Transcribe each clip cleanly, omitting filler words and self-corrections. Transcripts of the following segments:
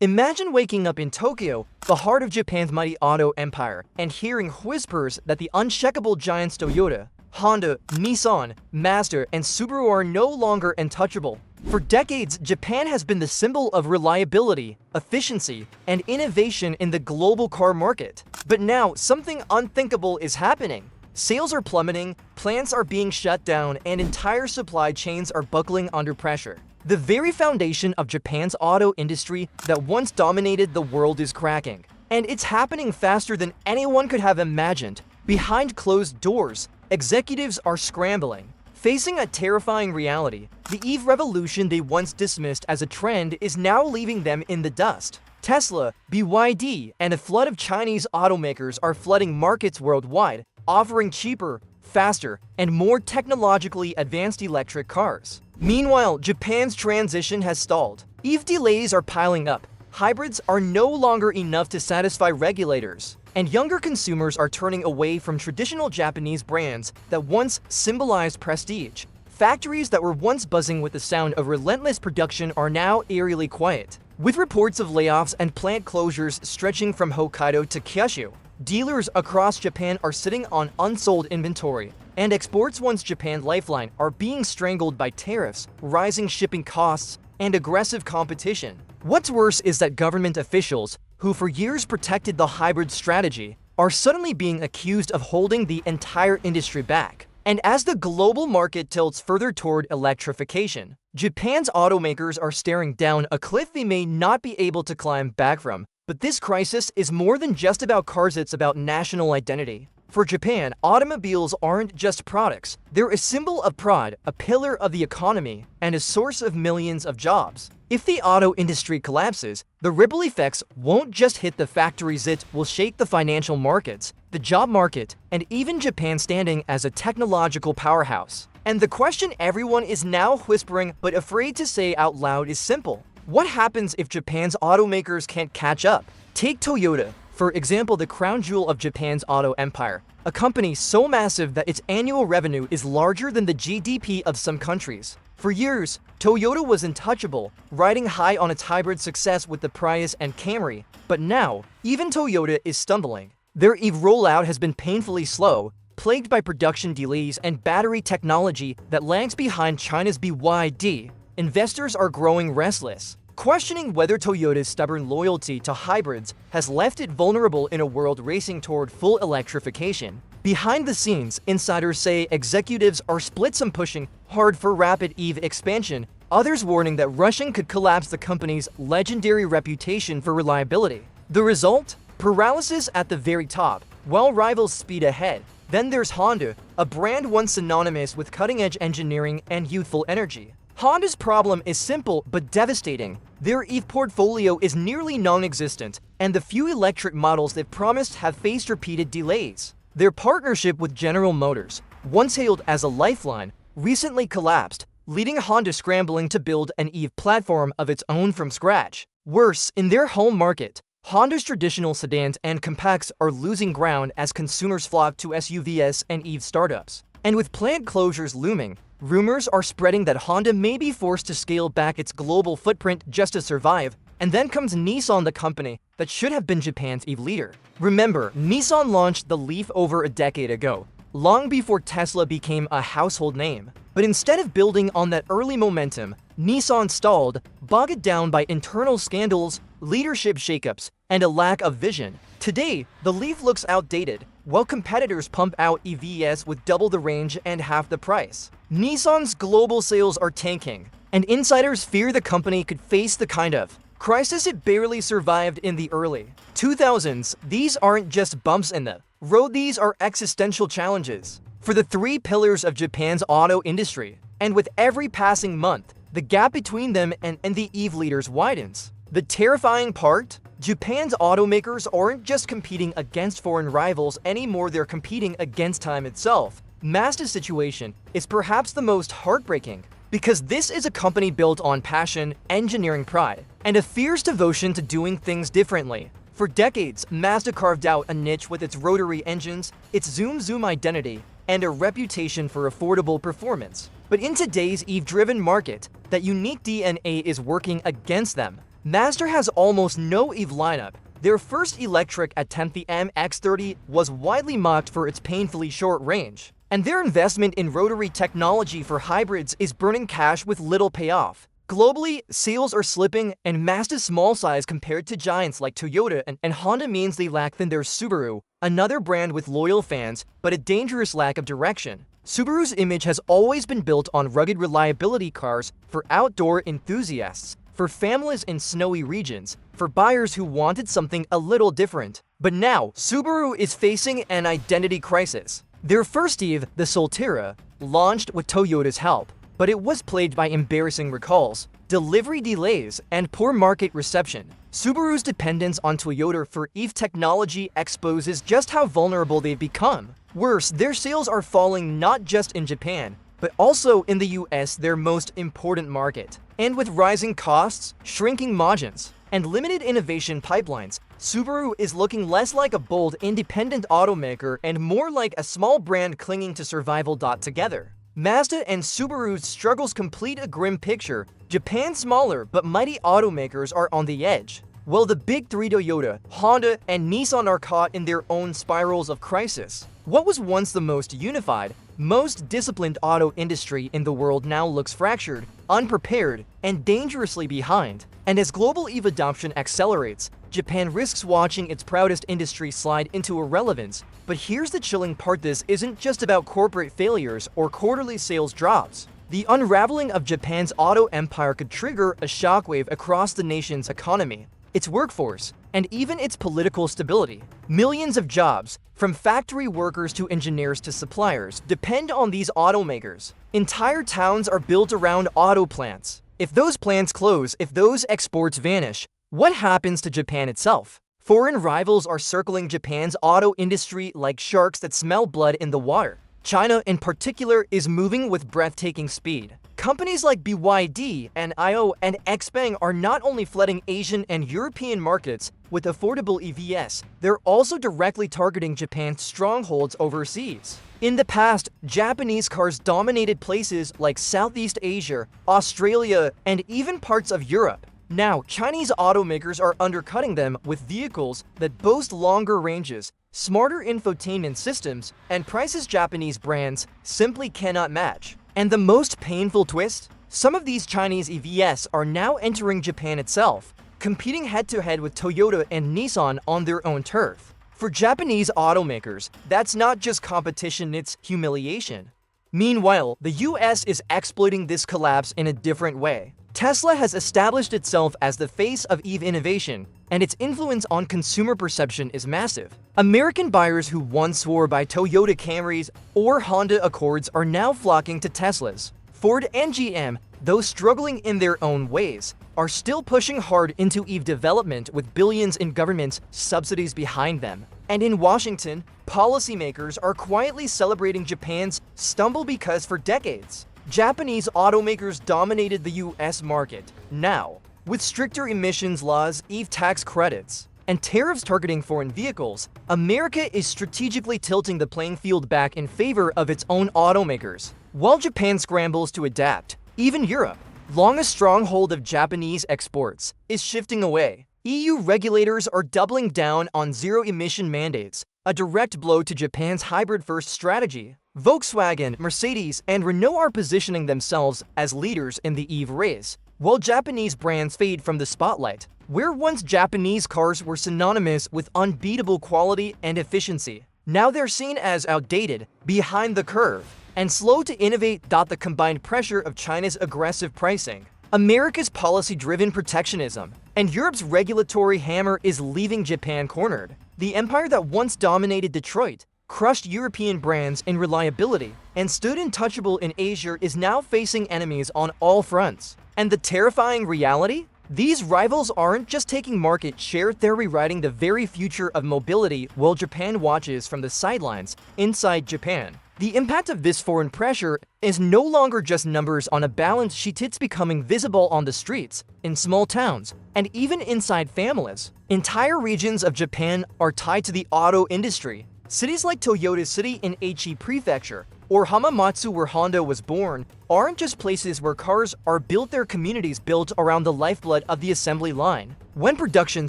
Imagine waking up in Tokyo, the heart of Japan's mighty auto empire, and hearing whispers that the unshakable giants Toyota, Honda, Nissan, Mazda, and Subaru are no longer untouchable. For decades, Japan has been the symbol of reliability, efficiency, and innovation in the global car market. But now, something unthinkable is happening. Sales are plummeting, plants are being shut down, and entire supply chains are buckling under pressure. The very foundation of Japan's auto industry that once dominated the world is cracking. And it's happening faster than anyone could have imagined. Behind closed doors, executives are scrambling. Facing a terrifying reality, the EV revolution they once dismissed as a trend is now leaving them in the dust. Tesla, BYD, and a flood of Chinese automakers are flooding markets worldwide, offering cheaper, faster, and more technologically advanced electric cars. Meanwhile, Japan's transition has stalled. EV delays are piling up. Hybrids are no longer enough to satisfy regulators, and younger consumers are turning away from traditional Japanese brands that once symbolized prestige. Factories that were once buzzing with the sound of relentless production are now eerily quiet. With reports of layoffs and plant closures stretching from Hokkaido to Kyushu, dealers across Japan are sitting on unsold inventory, and exports, once Japan's lifeline, are being strangled by tariffs, rising shipping costs, and aggressive competition. What's worse is that government officials, who for years protected the hybrid strategy, are suddenly being accused of holding the entire industry back. And as the global market tilts further toward electrification, Japan's automakers are staring down a cliff they may not be able to climb back from. But this crisis is more than just about cars, it's about national identity. For Japan, automobiles aren't just products. They're a symbol of pride, a pillar of the economy, and a source of millions of jobs. If the auto industry collapses, the ripple effects won't just hit the factories, it will shake the financial markets, the job market, and even Japan's standing as a technological powerhouse. And the question everyone is now whispering but afraid to say out loud is simple. What happens if Japan's automakers can't catch up? Take Toyota, for example, the crown jewel of Japan's auto empire, a company so massive that its annual revenue is larger than the GDP of some countries. For years, Toyota was untouchable, riding high on its hybrid success with the Prius and Camry. But now, even Toyota is stumbling. Their EV rollout has been painfully slow, plagued by production delays and battery technology that lags behind China's BYD. Investors are growing restless, questioning whether Toyota's stubborn loyalty to hybrids has left it vulnerable in a world racing toward full electrification. Behind the scenes, insiders say executives are split, some pushing hard for rapid EV expansion, others warning that rushing could collapse the company's legendary reputation for reliability. The result? Paralysis at the very top, while rivals speed ahead. Then there's Honda, a brand once synonymous with cutting-edge engineering and youthful energy. Honda's problem is simple but devastating. Their EV portfolio is nearly non-existent, and the few electric models they've promised have faced repeated delays. Their partnership with General Motors, once hailed as a lifeline, recently collapsed, leading Honda scrambling to build an EV platform of its own from scratch. Worse, in their home market, Honda's traditional sedans and compacts are losing ground as consumers flock to SUVs and EV startups. And with plant closures looming, rumors are spreading that Honda may be forced to scale back its global footprint just to survive. And then comes Nissan, the company that should have been Japan's EV leader. Remember, Nissan launched the Leaf over a decade ago, long before Tesla became a household name. But instead of building on that early momentum, Nissan stalled, bogged down by internal scandals, leadership shakeups, and a lack of vision. Today, the Leaf looks outdated, while competitors pump out EVs with double the range and half the price. Nissan's global sales are tanking, and insiders fear the company could face the kind of crisis it barely survived in the early 2000s. These aren't just bumps in the road, these are existential challenges for the three pillars of Japan's auto industry. And with every passing month, the gap between them and the EV leaders widens. The terrifying part? Japan's automakers aren't just competing against foreign rivals anymore, they're competing against time itself. Mazda's situation is perhaps the most heartbreaking, because this is a company built on passion, engineering pride, and a fierce devotion to doing things differently. For decades, Mazda carved out a niche with its rotary engines, its zoom identity, and a reputation for affordable performance. But in today's EV-driven market, that unique DNA is working against them. Mazda has almost no EV lineup. Their first electric attempt, the MX-30, was widely mocked for its painfully short range. And their investment in rotary technology for hybrids is burning cash with little payoff. Globally, sales are slipping, and Mazda's small size compared to giants like Toyota and Honda means they lack than their Subaru, another brand with loyal fans, but a dangerous lack of direction. Subaru's image has always been built on rugged reliability cars for outdoor enthusiasts, for families in snowy regions, for buyers who wanted something a little different. But now, Subaru is facing an identity crisis. Their first EV, the Solterra, launched with Toyota's help, but it was plagued by embarrassing recalls, delivery delays, and poor market reception. Subaru's dependence on Toyota for EV technology exposes just how vulnerable they've become. Worse, their sales are falling not just in Japan, but also in the US, their most important market. And with rising costs, shrinking margins, and limited innovation pipelines, Subaru is looking less like a bold, independent automaker and more like a small brand clinging to survival. Together, Mazda and Subaru's struggles complete a grim picture. Japan's smaller but mighty automakers are on the edge, while the big three Toyota, Honda, and Nissan are caught in their own spirals of crisis. What was once the most unified, most disciplined auto industry in the world now looks fractured, unprepared, and dangerously behind. And as global EV adoption accelerates, Japan risks watching its proudest industry slide into irrelevance. But here's the chilling part: this isn't just about corporate failures or quarterly sales drops. The unraveling of Japan's auto empire could trigger a shockwave across the nation's economy, its workforce, and even its political stability. Millions of jobs, from factory workers to engineers to suppliers, depend on these automakers. Entire towns are built around auto plants. If those plants close, if those exports vanish, what happens to Japan itself? Foreign rivals are circling Japan's auto industry like sharks that smell blood in the water. China, in particular, is moving with breathtaking speed. Companies like BYD and IO and XPeng are not only flooding Asian and European markets with affordable EVs, they're also directly targeting Japan's strongholds overseas. In the past, Japanese cars dominated places like Southeast Asia, Australia, and even parts of Europe. Now, Chinese automakers are undercutting them with vehicles that boast longer ranges, smarter infotainment systems, and prices Japanese brands simply cannot match. And the most painful twist? Some of these Chinese EVs are now entering Japan itself, competing head-to-head with Toyota and Nissan on their own turf. For Japanese automakers, that's not just competition, it's humiliation. Meanwhile, the US is exploiting this collapse in a different way. Tesla has established itself as the face of EV innovation, and its influence on consumer perception is massive. American buyers who once swore by Toyota Camrys or Honda Accords are now flocking to Teslas. Ford and GM, though struggling in their own ways, are still pushing hard into EV development with billions in government subsidies behind them. And in Washington, policymakers are quietly celebrating Japan's stumble because for decades, Japanese automakers dominated the US market. Now, with stricter emissions laws, EV tax credits, and tariffs targeting foreign vehicles, America is strategically tilting the playing field back in favor of its own automakers. While Japan scrambles to adapt, even Europe, long a stronghold of Japanese exports, is shifting away. EU regulators are doubling down on zero-emission mandates, a direct blow to Japan's hybrid-first strategy. Volkswagen, Mercedes, and Renault are positioning themselves as leaders in the EV race, while Japanese brands fade from the spotlight. Where once Japanese cars were synonymous with unbeatable quality and efficiency, now they're seen as outdated, behind the curve, and slow to innovate. The combined pressure of China's aggressive pricing, America's policy-driven protectionism, and Europe's regulatory hammer is leaving Japan cornered. The empire that once dominated Detroit, crushed European brands in reliability, and stood untouchable in Asia is now facing enemies on all fronts. And the terrifying reality? These rivals aren't just taking market share, they're rewriting the very future of mobility while Japan watches from the sidelines. Inside Japan, the impact of this foreign pressure is no longer just numbers on a balance sheet, it's becoming visible on the streets, in small towns, and even inside families. Entire regions of Japan are tied to the auto industry. Cities like Toyota City in Aichi Prefecture or Hamamatsu where Honda was born aren't just places where cars are built, they're communities built around the lifeblood of the assembly line. When production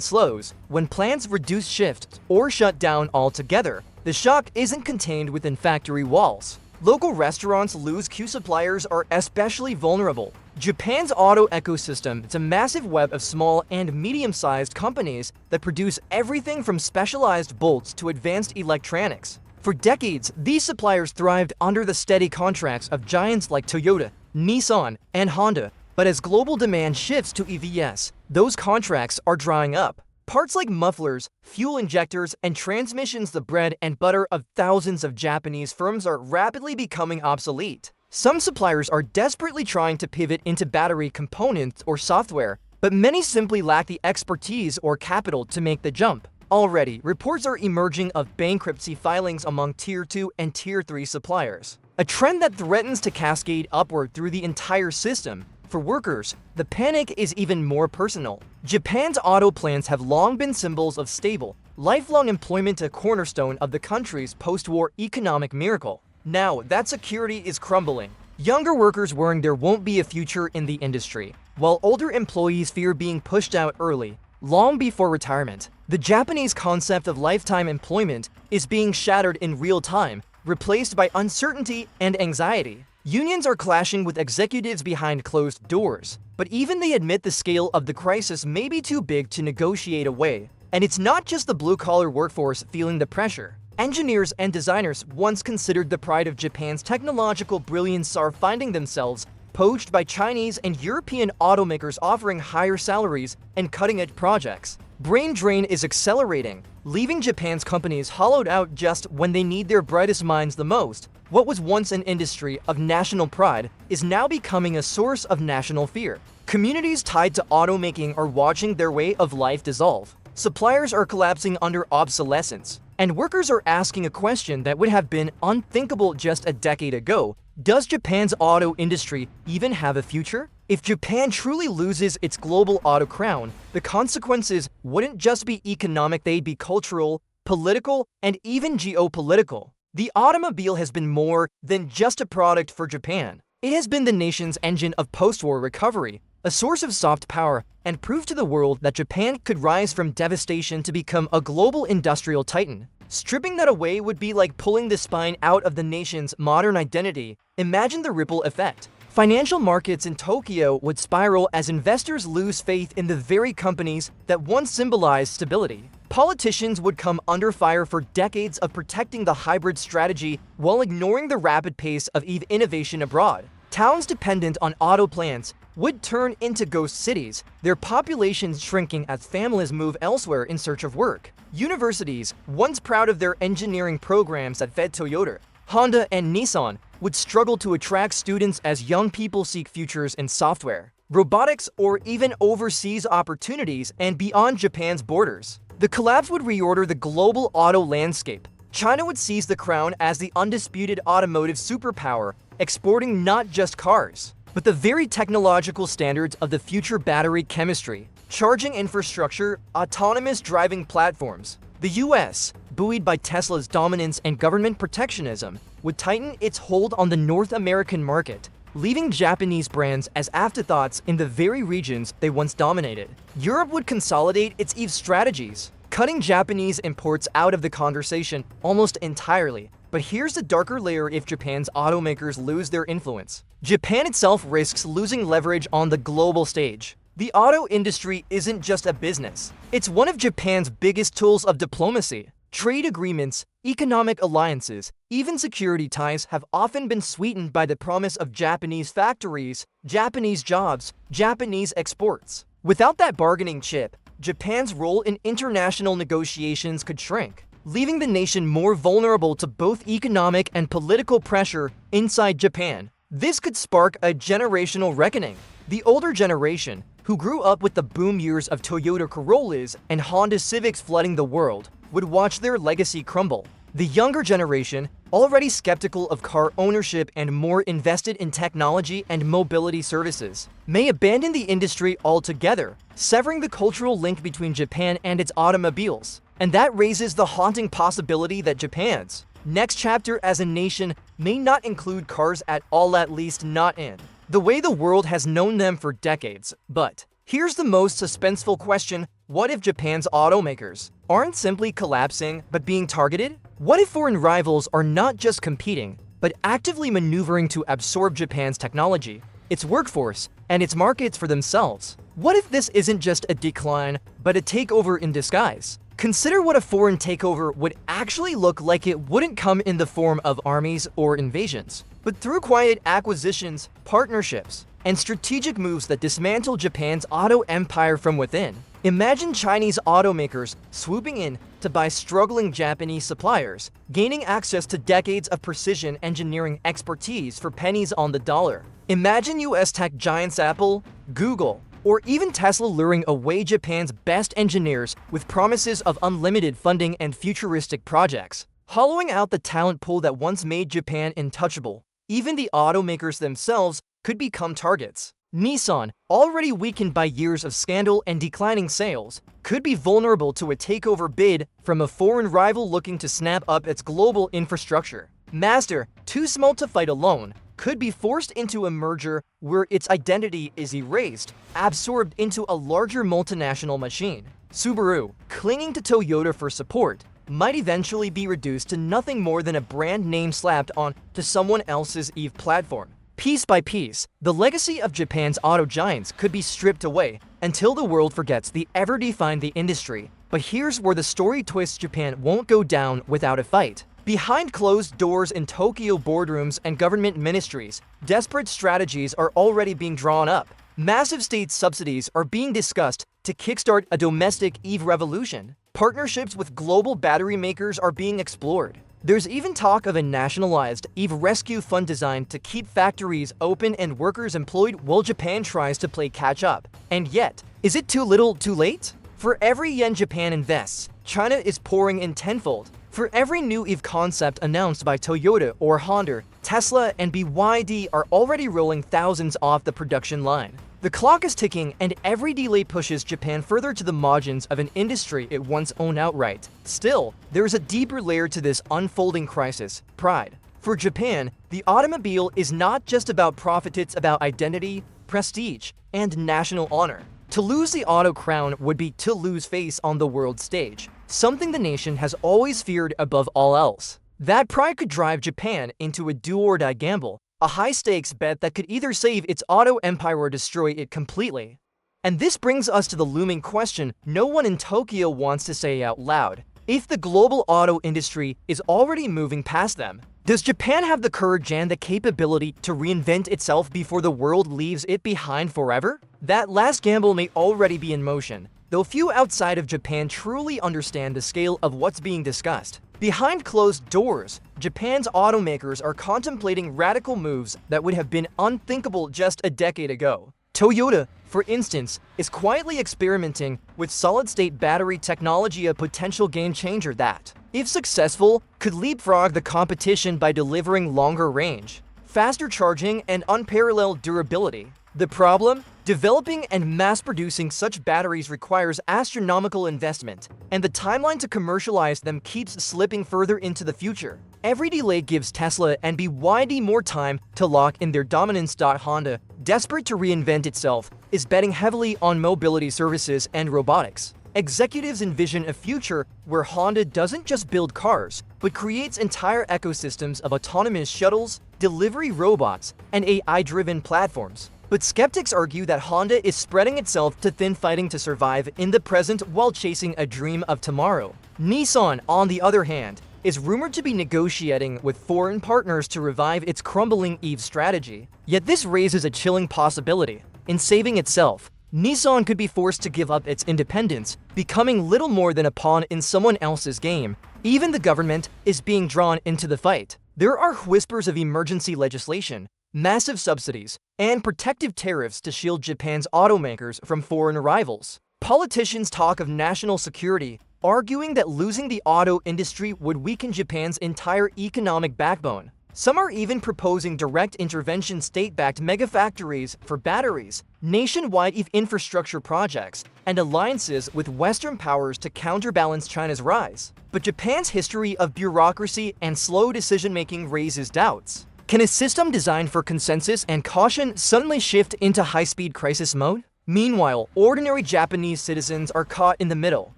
slows, when plants reduce shifts or shut down altogether, the shock isn't contained within factory walls. Local restaurants lose key suppliers are especially vulnerable. Japan's auto ecosystem is a massive web of small and medium-sized companies that produce everything from specialized bolts to advanced electronics. For decades, these suppliers thrived under the steady contracts of giants like Toyota, Nissan, and Honda. But as global demand shifts to EVs, those contracts are drying up. Parts like mufflers, fuel injectors, and transmissions, the bread and butter of thousands of Japanese firms, are rapidly becoming obsolete. Some suppliers are desperately trying to pivot into battery components or software, but many simply lack the expertise or capital to make the jump. Already, reports are emerging of bankruptcy filings among Tier 2 and Tier 3 suppliers, a trend that threatens to cascade upward through the entire system. For workers, the panic is even more personal. Japan's auto plants have long been symbols of stable, lifelong employment, a cornerstone of the country's post-war economic miracle. Now, that security is crumbling. Younger workers worrying there won't be a future in the industry, while older employees fear being pushed out early, long before retirement. The Japanese concept of lifetime employment is being shattered in real time, replaced by uncertainty and anxiety. Unions are clashing with executives behind closed doors, but even they admit the scale of the crisis may be too big to negotiate away. And it's not just the blue-collar workforce feeling the pressure. Engineers and designers, once considered the pride of Japan's technological brilliance, are finding themselves poached by Chinese and European automakers offering higher salaries and cutting-edge projects. Brain drain is accelerating, leaving Japan's companies hollowed out just when they need their brightest minds the most. What was once an industry of national pride is now becoming a source of national fear. Communities tied to automaking are watching their way of life dissolve. Suppliers are collapsing under obsolescence, and workers are asking a question that would have been unthinkable just a decade ago. Does Japan's auto industry even have a future? If Japan truly loses its global auto crown, the consequences wouldn't just be economic, they'd be cultural, political, and even geopolitical. The automobile has been more than just a product for Japan. It has been the nation's engine of post-war recovery, a source of soft power, and proof to the world that Japan could rise from devastation to become a global industrial titan. Stripping that away would be like pulling the spine out of the nation's modern identity. Imagine the ripple effect. Financial markets in Tokyo would spiral as investors lose faith in the very companies that once symbolized stability. Politicians would come under fire for decades of protecting the hybrid strategy while ignoring the rapid pace of EV innovation abroad. Towns dependent on auto plants would turn into ghost cities, their populations shrinking as families move elsewhere in search of work. Universities, once proud of their engineering programs that fed Toyota, Honda, and Nissan, would struggle to attract students as young people seek futures in software, robotics, or even overseas opportunities and beyond Japan's borders. The collapse would reorder the global auto landscape. China would seize the crown as the undisputed automotive superpower, exporting not just cars, but the very technological standards of the future: battery chemistry, charging infrastructure, autonomous driving platforms. The US, buoyed by Tesla's dominance and government protectionism, would tighten its hold on the North American market, leaving Japanese brands as afterthoughts in the very regions they once dominated. Europe would consolidate its EV strategies, cutting Japanese imports out of the conversation almost entirely. But here's the darker layer: if Japan's automakers lose their influence, Japan itself risks losing leverage on the global stage. The auto industry isn't just a business. It's one of Japan's biggest tools of diplomacy. Trade agreements, economic alliances, even security ties have often been sweetened by the promise of Japanese factories, Japanese jobs, Japanese exports. Without that bargaining chip, Japan's role in international negotiations could shrink, leaving the nation more vulnerable to both economic and political pressure inside Japan. This could spark a generational reckoning. The older generation, who grew up with the boom years of Toyota Corollas and Honda Civics flooding the world, would watch their legacy crumble. The younger generation, already skeptical of car ownership and more invested in technology and mobility services, may abandon the industry altogether, severing the cultural link between Japan and its automobiles. And that raises the haunting possibility that Japan's next chapter as a nation may not include cars at all, at least not in the way the world has known them for decades. But here's the most suspenseful question: what if Japan's automakers aren't simply collapsing but being targeted? What if foreign rivals are not just competing but actively maneuvering to absorb Japan's technology, its workforce, and its markets for themselves? What if this isn't just a decline but a takeover in disguise? Consider what a foreign takeover would actually look like. It wouldn't come in the form of armies or invasions, but through quiet acquisitions, partnerships, and strategic moves that dismantle Japan's auto empire from within. Imagine Chinese automakers swooping in to buy struggling Japanese suppliers, gaining access to decades of precision engineering expertise for pennies on the dollar. Imagine US tech giants Apple, Google, or even Tesla luring away Japan's best engineers with promises of unlimited funding and futuristic projects, hollowing out the talent pool that once made Japan untouchable. Even the automakers themselves could become targets. Nissan, already weakened by years of scandal and declining sales, could be vulnerable to a takeover bid from a foreign rival looking to snap up its global infrastructure. Mazda, too small to fight alone, could be forced into a merger where its identity is erased, absorbed into a larger multinational machine. Subaru, clinging to Toyota for support, might eventually be reduced to nothing more than a brand name slapped on to someone else's EV platform. Piece by piece, the legacy of Japan's auto giants could be stripped away until the world forgets they ever defined the industry. But here's where the story twists: Japan won't go down without a fight. Behind closed doors in Tokyo boardrooms and government ministries, desperate strategies are already being drawn up. Massive state subsidies are being discussed to kickstart a domestic EV revolution. Partnerships with global battery makers are being explored. There's even talk of a nationalized EV rescue fund designed to keep factories open and workers employed while Japan tries to play catch-up. And yet, is it too little, too late? For every yen Japan invests, China is pouring in tenfold. For every new EV concept announced by Toyota or Honda, Tesla and BYD are already rolling thousands off the production line. The clock is ticking, and every delay pushes Japan further to the margins of an industry it once owned outright. Still, there is a deeper layer to this unfolding crisis: pride. For Japan, the automobile is not just about profit, it's about identity, prestige, and national honor. To lose the auto crown would be to lose face on the world stage, something the nation has always feared above all else. That pride could drive Japan into a do-or-die gamble, a high-stakes bet that could either save its auto empire or destroy it completely. And this brings us to the looming question no one in Tokyo wants to say out loud: if the global auto industry is already moving past them, does Japan have the courage and the capability to reinvent itself before the world leaves it behind forever? That last gamble may already be in motion, though few outside of Japan truly understand the scale of what's being discussed. Behind closed doors, Japan's automakers are contemplating radical moves that would have been unthinkable just a decade ago. Toyota, for instance, is quietly experimenting with solid-state battery technology, a potential game-changer that, if successful, could leapfrog the competition by delivering longer range, faster charging, and unparalleled durability. The problem? Developing and mass-producing such batteries requires astronomical investment, and the timeline to commercialize them keeps slipping further into the future. Every delay gives Tesla and BYD more time to lock in their dominance. Honda, desperate to reinvent itself, is betting heavily on mobility services and robotics. Executives envision a future where Honda doesn't just build cars, but creates entire ecosystems of autonomous shuttles, delivery robots, and AI-driven platforms. But skeptics argue that Honda is spreading itself too thin, fighting to survive in the present while chasing a dream of tomorrow. Nissan, on the other hand, is rumored to be negotiating with foreign partners to revive its crumbling EV strategy. Yet this raises a chilling possibility. In saving itself, Nissan could be forced to give up its independence, becoming little more than a pawn in someone else's game. Even the government is being drawn into the fight. There are whispers of emergency legislation, massive subsidies, and protective tariffs to shield Japan's automakers from foreign rivals. Politicians talk of national security, arguing that losing the auto industry would weaken Japan's entire economic backbone. Some are even proposing direct intervention state-backed megafactories for batteries, nationwide EV infrastructure projects, and alliances with Western powers to counterbalance China's rise. But Japan's history of bureaucracy and slow decision-making raises doubts. Can a system designed for consensus and caution suddenly shift into high-speed crisis mode? Meanwhile, ordinary Japanese citizens are caught in the middle.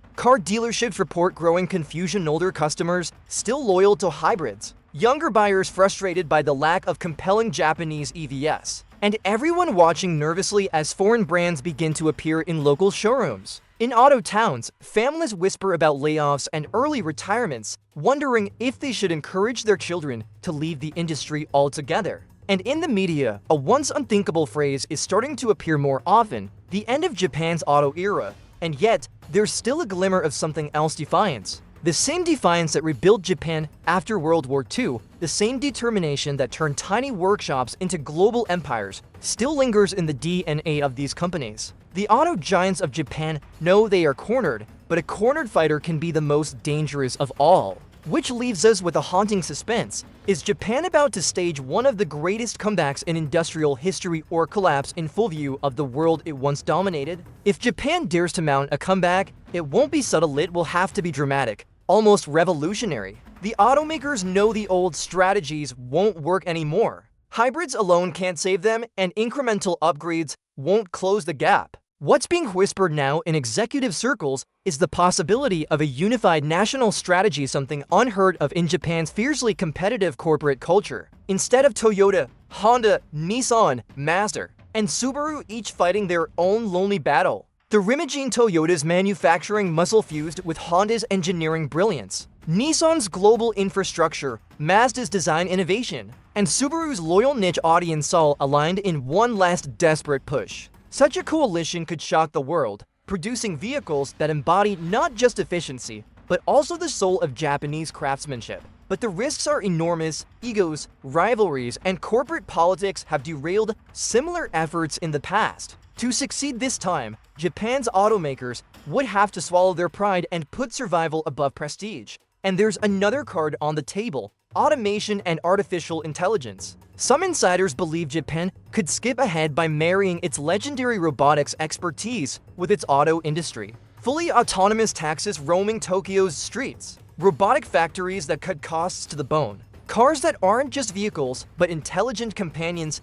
Car dealerships report growing confusion. Older customers still loyal to hybrids, younger buyers frustrated by the lack of compelling Japanese EVs, and everyone watching nervously as foreign brands begin to appear in local showrooms. In auto towns, families whisper about layoffs and early retirements, wondering if they should encourage their children to leave the industry altogether. And in the media, a once unthinkable phrase is starting to appear more often: the end of Japan's auto era. And yet, there's still a glimmer of something else: defiance. The same defiance that rebuilt Japan after World War II, the same determination that turned tiny workshops into global empires, still lingers in the DNA of these companies. The auto giants of Japan know they are cornered, but a cornered fighter can be the most dangerous of all. Which leaves us with a haunting suspense. Is Japan about to stage one of the greatest comebacks in industrial history, or collapse in full view of the world it once dominated? If Japan dares to mount a comeback, it won't be subtle, it will have to be dramatic, almost revolutionary. The automakers know the old strategies won't work anymore. Hybrids alone can't save them, and incremental upgrades won't close the gap. What's being whispered now in executive circles is the possibility of a unified national strategy, something unheard of in Japan's fiercely competitive corporate culture. Instead of Toyota, Honda, Nissan, Mazda, and Subaru each fighting their own lonely battle, the Rimagine Toyota's manufacturing muscle fused with Honda's engineering brilliance, Nissan's global infrastructure, Mazda's design innovation, and Subaru's loyal niche audience all aligned in one last desperate push. Such a coalition could shock the world, producing vehicles that embody not just efficiency, but also the soul of Japanese craftsmanship. But the risks are enormous. Egos, rivalries, and corporate politics have derailed similar efforts in the past. To succeed this time, Japan's automakers would have to swallow their pride and put survival above prestige. And there's another card on the table: automation and artificial intelligence. Some insiders believe Japan could skip ahead by marrying its legendary robotics expertise with its auto industry. Fully autonomous taxis roaming Tokyo's streets, robotic factories that cut costs to the bone, cars that aren't just vehicles but intelligent companions